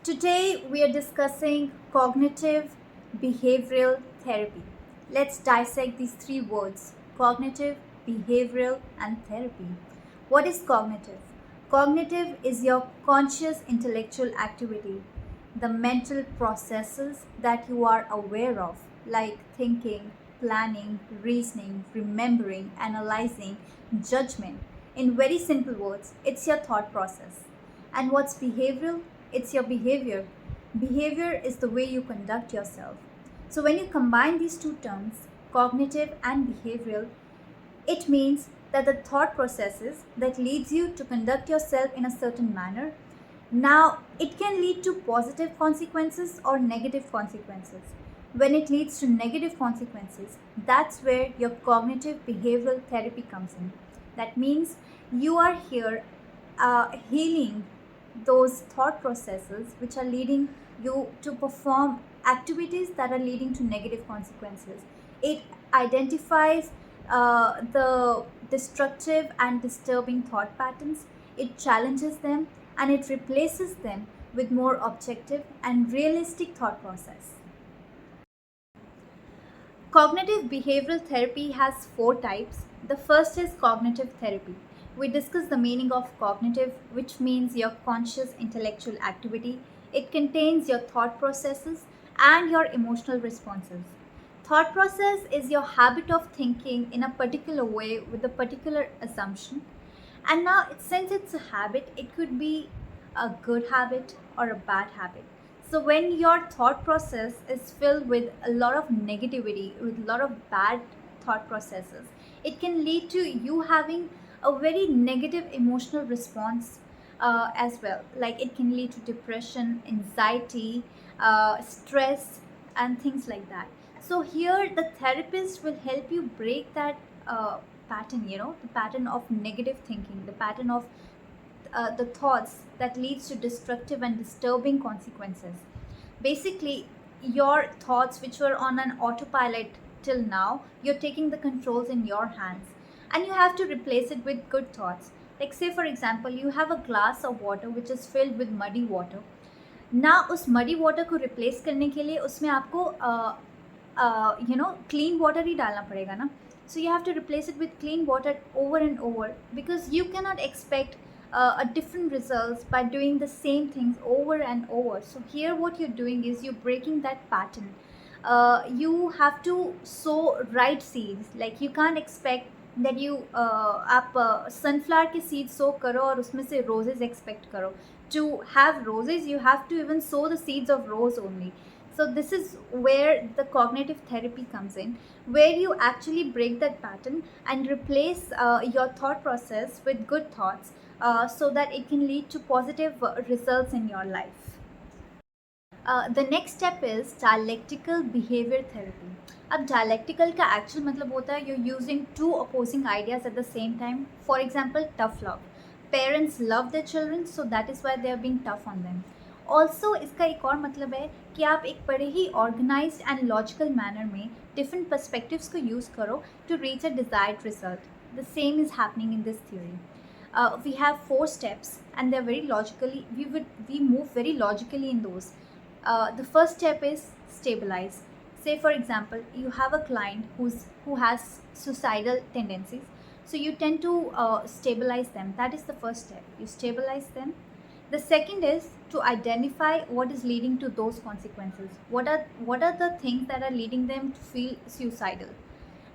Today we are discussing cognitive behavioral therapy. Let's dissect these three words: cognitive, behavioral, and therapy. What is cognitive? Cognitive is your conscious intellectual activity, the mental processes that you are aware of, like thinking, planning, reasoning, remembering, analyzing, judgment. In very simple words, it's your thought process. And what's behavioral? It's your behavior. Behavior is the way you conduct yourself. So when you combine these two terms, cognitive and behavioral, it means that the thought processes that leads you to conduct yourself in a certain manner. Now, it can lead to positive consequences or negative consequences. When it leads to negative consequences, that's where your cognitive behavioral therapy comes in. That means you are here healing those thought processes which are leading you to perform activities that are leading to negative consequences. It identifies the destructive and disturbing thought patterns, it challenges them, and it replaces them with more objective and realistic thought process. Cognitive behavioral therapy has four types. The first is cognitive therapy. We discuss the meaning of cognitive, which means your conscious intellectual activity. It contains your thought processes and your emotional responses. Thought process is your habit of thinking in a particular way with a particular assumption. And now, since it's a habit, it could be a good habit or a bad habit. So when your thought process is filled with a lot of negativity, with a lot of bad thought processes, it can lead to you having a very negative emotional response as well. Like it can lead to depression, anxiety, stress, and things like that. So here the therapist will help you break that pattern, the pattern of negative thinking, the pattern of the thoughts that leads to destructive and disturbing consequences. Basically, your thoughts which were on an autopilot till now, you're taking the controls in your hands, and you have to replace it with good thoughts. Like say for example, you have a glass of water which is filled with muddy water. ना उस muddy water को replace करने के लिए उसमें आपको clean water ही डालना पड़ेगा ना. So you have to replace it with clean water over and over, because you cannot expect a different results by doing the same things over and over. So here what you're doing is you're breaking that pattern. You have to sow right seeds. Like you can't expect that you आप sunflower के seeds sow करो और उसमें से roses expect करो. To have roses, you have to even sow the seeds of rose only. So this is where the cognitive therapy comes in, where you actually break that pattern and replace your thought process with good thoughts, so that it can lead to positive results in your life. The next step is dialectical behavior therapy. अब dialectical का actual मतलब होता है you're using two opposing ideas at the same time. For example, tough love. Parents love their children, so that is why they are being tough on them. Also इसका एक और मतलब है कि आप एक बड़े ही ऑर्गेनाइज्ड एंड लॉजिकल मैनर में डिफरेंट पर्सपेक्टिव्स को यूज़ करो to reach a desired result. The same is happening in this theory. We have four steps and they're very logically, we move very logically in those. The first step is stabilize. Say for example, you have a client who has suicidal tendencies, so you tend to stabilize them. That is the first step. You stabilize them. The second is to identify what is leading to those consequences. What are the things that are leading them to feel suicidal?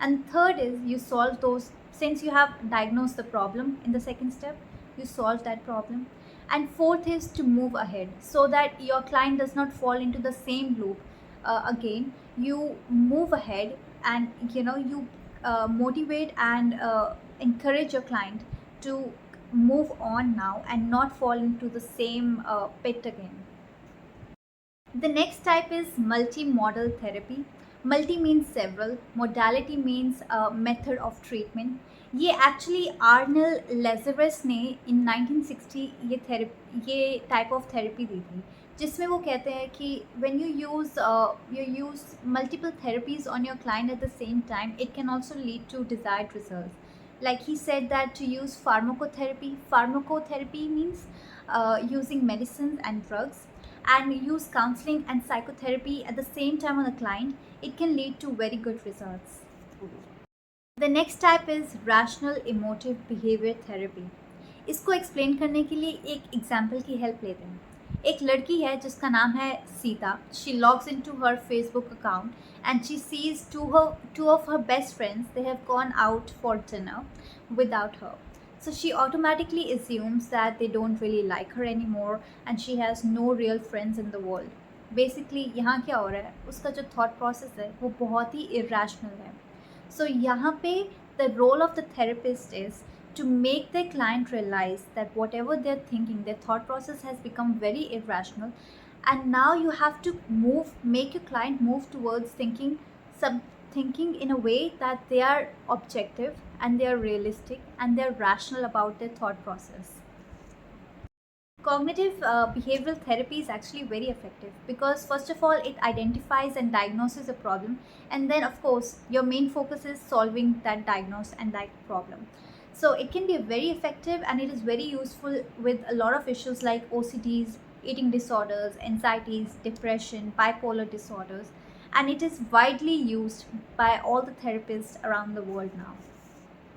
And third is you solve those. Since you have diagnosed the problem in the second step, you solve that problem. And fourth is to move ahead so that your client does not fall into the same loop again. You move ahead and you motivate and encourage your client to move on now and not fall into the same pit again. The next type is multi-modal therapy. Multi means several, modality means method of treatment. ये actually आर्नल लेजरस ने इन 1960 ये type of therapy दी थी, जिसमें वो कहते हैं कि when you use multiple therapies on your client at the same time, it can also lead to desired results. Like he said that to use pharmacotherapy means using medicines and drugs. and use counseling and psychotherapy at the same time on a client, it can lead to very good results. The next type is rational emotive behavior therapy. इसको explain करने के लिए एक example की help लेते हैं। एक लड़की है जिसका नाम है Sita. She logs in to her Facebook account and she sees two of her best friends, they have gone out for dinner without her. So she automatically assumes that they don't really like her anymore and she has no real friends in the world. Basically यहाँ क्या हो रहा है, उसका जो thought process है वो बहुत ही इरेशनल है. So यहाँ पे the role of the therapist is to make the client realize that whatever they're thinking, their thought process has become very irrational, and now you have to make your client move towards thinking in a way that they are objective and they are realistic and they are rational about their thought process. Cognitive behavioral therapy is actually very effective because, first of all, it identifies and diagnoses a problem, and then, of course, your main focus is solving that diagnosis and that problem. So, it can be very effective and it is very useful with a lot of issues like OCDs, eating disorders, anxieties, depression, bipolar disorders, and it is widely used by all the therapists around the world now.